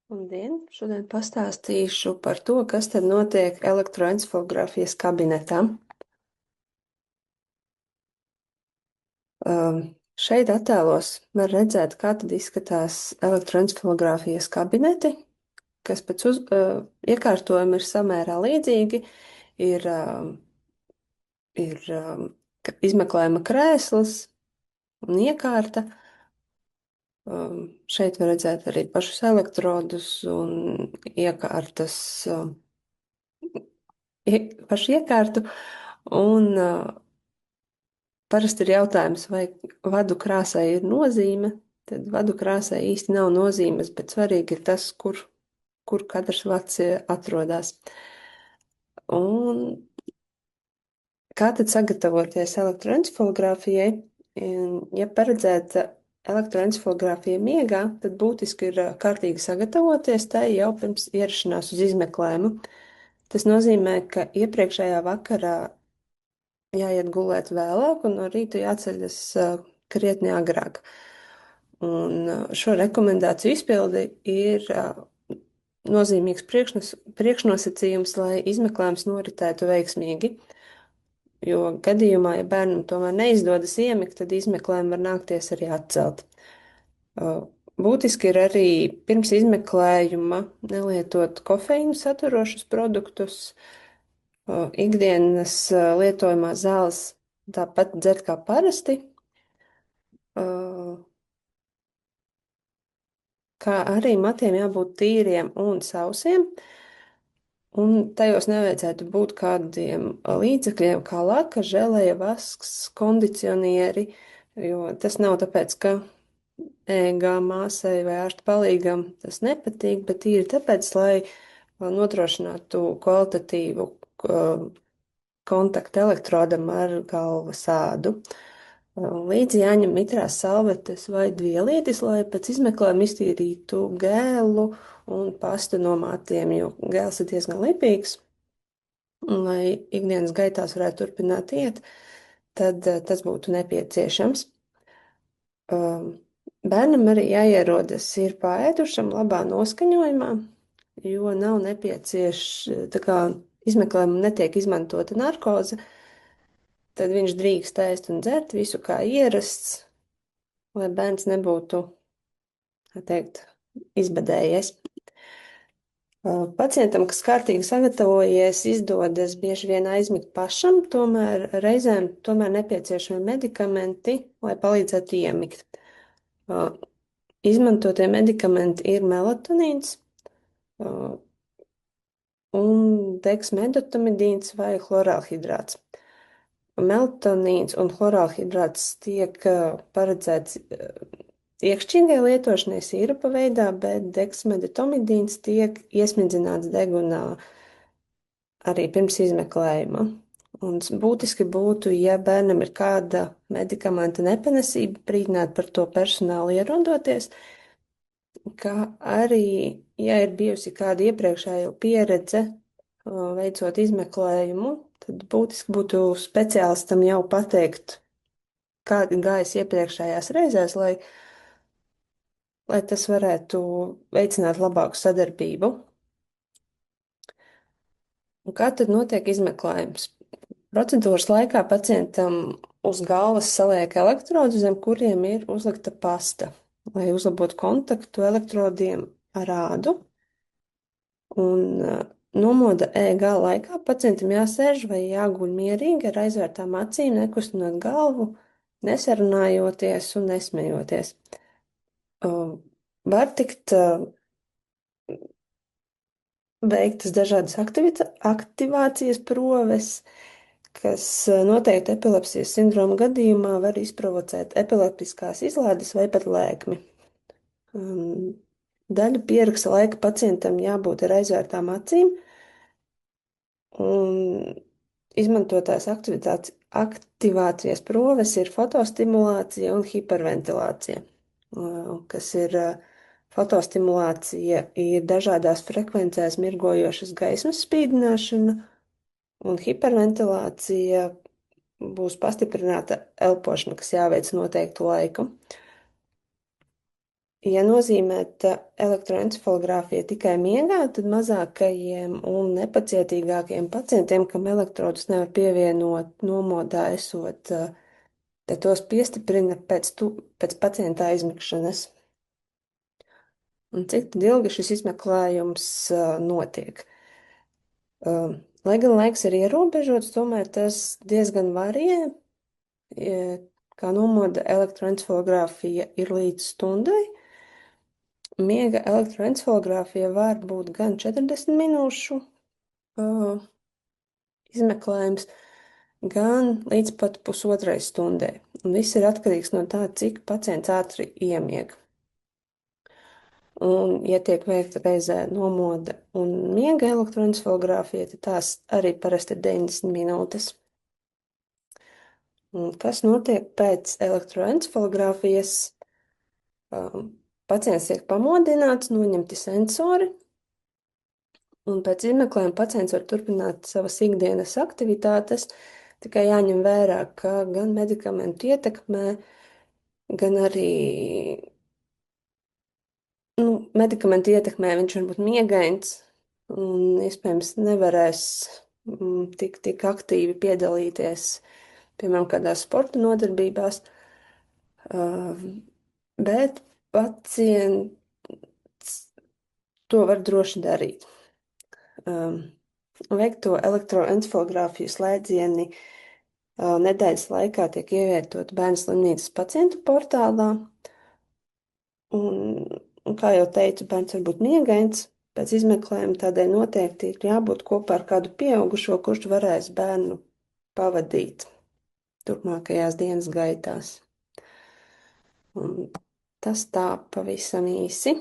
Labdien! Šodien pastāstīšu par to, kas tad notiek elektroencefalogrāfijas kabinetā. Šeit attēlos var redzēt, kā tad izskatās elektroencefalogrāfijas kabineti, kas pēc iekārtojuma ir samērā līdzīgi. Ir izmeklējuma krēsls un iekārta. Šeit var redzēt arī pašus elektrodus un iekārtas, pašu iekārtu. Un parasti ir jautājums, vai vadu krāsai ir nozīme. Tad vadu krāsai īsti nav nozīmes, bet svarīgi ir tas, kur katrs vads atrodas. Un kā tad sagatavoties elektroencefalogrāfijai? Ja paredzēta elektroencefalogrāfija miegā, tad būtiski ir kārtīgi sagatavoties tai jau pirms ierašanās uz izmeklējumu. Tas nozīmē, ka iepriekšējā vakarā jāiet gulēt vēlāk un no rīta jāceļas krietni agrāk. Un šo rekomendāciju izpildi ir nozīmīgs priekšnosacījums, lai izmeklējums noritētu veiksmīgi. Jo gadījumā, ja bērnam tomēr neizdodas iemigt, tad izmeklējumu var nākties arī atcelt. Būtiski ir arī pirms izmeklējuma nelietot kofeīnu saturošus produktus, ikdienas lietojamās zāles tāpat dzert kā parasti, kā arī matiem jābūt tīriem un sausiem, un tajos nevajadzētu būt kādiem līdzekļiem kā laka, želeja, vasks, kondicionieri, jo tas nav tāpēc, ka ēgā māsai vai ārsta palīgam tas nepatīk, bet tīri tāpēc, lai nodrošinātu kvalitatīvu kontaktu elektrodam ar galvas ādu. Līdzi jāņem mitrās salvetes vai dvielītis, lai pēc izmeklējuma iztīrītu gēlu un pastu no matiem, jo gēls ir diezgan lipīgs. Un, lai ikdienas gaitās varētu turpināt iet, tad tas būtu nepieciešams. Bērnam arī jāierodas ir paēdušam labā noskaņojumā, jo nav nepieciešams, tā kā izmeklējumam netiek izmantota narkoze, tad viņš drīkst ēst un dzert visu kā ierasts, lai bērns nebūtu, kā teikt, izbadējies. Pacientam, kas kārtīgi sagatavojies, izdodas bieži vien aizmigt pašam, tomēr reizēm nepieciešami medikamenti, lai palīdzētu iemigt. Izmantotie medikamenti ir melatonīns un deksmedetomidīns vai chlorālhidrāts. Melatonīns un chlorālhidrāts tiek paredzēts iekšķīgai lietošanai sīrupa veidā, bet deksmedetomidīns tiek iesmidzināts degunā arī pirms izmeklējuma. Un būtiski būtu, ja bērnam ir kāda medikamenta nepanesība, brīdināt par to personālu ierodoties, kā arī, ja ir bijusi kāda iepriekšējo pieredze veicot izmeklējumu, tad būtiski būtu speciālistam jau pateikt, kādi gājas iepriekšējās reizēs, lai tas varētu veicināt labāku sadarbību. Un kā tad notiek izmeklējums? Procedūras laikā pacientam uz galvas saliek elektrodus, zem kuriem ir uzlikta pasta, lai uzlabotu kontaktu elektrodiem ar ādu. Un nomoda EEG laikā pacientam jāsēž vai jāguļ mierīgi ar aizvērtām acīm, nekustinot galvu, nesarunājoties un nesmejoties. Var tikt veiktas dažādas aktivācijas proves, kas noteikti epilepsijas sindroma gadījumā var izprovocēt epileptiskās izlaides vai pat lēkmi. Daļu pieraksta laika pacientam jābūt ar aizvērtām acīm, un izmantotās aktivācijas proves ir fotostimulācija un hiperventilācija, kas ir fotostimulācija ir dažādās frekvencēs mirgojošas gaismas spīdināšana, un hiperventilācija būs pastiprināta elpošana, kas jāveic noteiktu laiku. Ja nozīmēt elektroencefalogrāfija tikai miegā, tad mazākajiem un nepacietīgākiem pacientiem, kam elektrodus nevar pievienot nomodā esot, tad tos piestiprina pēc pacienta aizmigšanas. Un cik tad ilgi šis izmeklējums notiek? Lai gan laiks ir ierobežots, tomēr tas diezgan varie. Kā nomoda elektroencefalogrāfija ir līdz stundai. Miega elektroencefalogrāfija var būt gan 40 minūšu izmeklējums, gan līdz pat pusotrai stundai. Un viss ir atkarīgs no tā, cik pacients ātri iemieg. Un, ja tiek veikta reizē nomoda un miega elektroencefalogrāfija, tad tās arī parasti ir 90 minūtes. Un kas notiek pēc elektroencefalogrāfijas? Pacients tiek pamodināts, noņemti sensori, un pēc izmeklējuma pacients var turpināt savas ikdienas aktivitātes, tikai jāņem vērā, ka gan medikamentu ietekmē, gan arī medikamentu ietekmē viņš var būt miegains un iespējams nevarēs tik aktīvi piedalīties, piemēram, kādās sporta nodarbībās, bet pacients to var droši darīt. Veikto elektroencefalogrāfiju slēdzieni nedēļas laikā tiek ievietot Bērnu slimnīcas pacientu portālā. Un kā jau teicu, bērns var būt miegains pēc izmeklējuma, tādēļ noteikti ir jābūt kopā ar kādu pieaugušo, kurš varēs bērnu pavadīt turpmākajās dienas gaitās. Un tas tā pavisam īsi.